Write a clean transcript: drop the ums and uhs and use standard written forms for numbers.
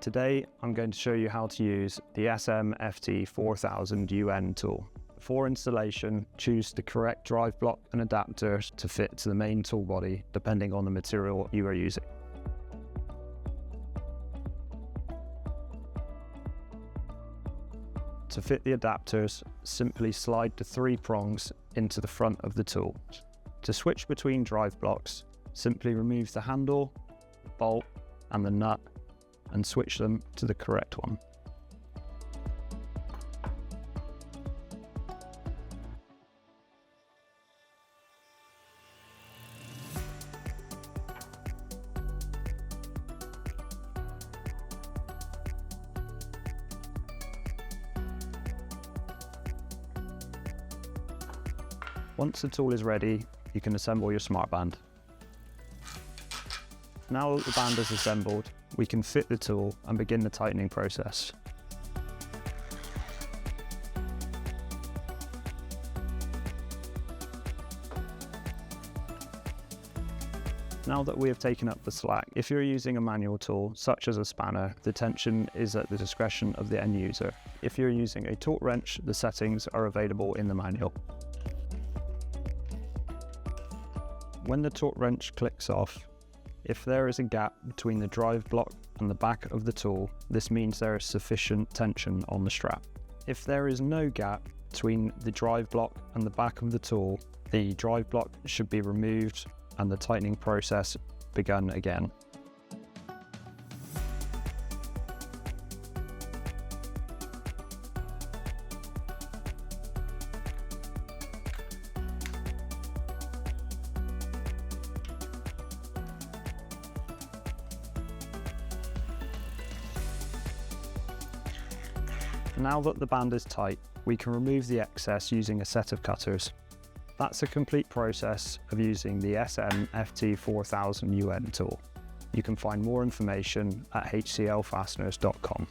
Today, I'm going to show you how to use the SM-FT-4000-UN tool. For installation, choose the correct drive block and adapter to fit to the main tool body, depending on the material you are using. To fit the adapters, simply slide the 3 prongs into the front of the tool. To switch between drive blocks, simply remove the handle, bolt, and the nut, and switch them to the correct one. Once the tool is ready, you can assemble your smart band. Now that the band is assembled, we can fit the tool and begin the tightening process. Now that we have taken up the slack, if you're using a manual tool, such as a spanner, the tension is at the discretion of the end user. If you're using a torque wrench, the settings are available in the manual. When the torque wrench clicks off, if there is a gap between the drive block and the back of the tool, this means there is sufficient tension on the strap. If there is no gap between the drive block and the back of the tool, the drive block should be removed and the tightening process begun again. Now that the band is tight, we can remove the excess using a set of cutters. That's a complete process of using the SM-FT-4000-UN tool. You can find more information at hclfasteners.com.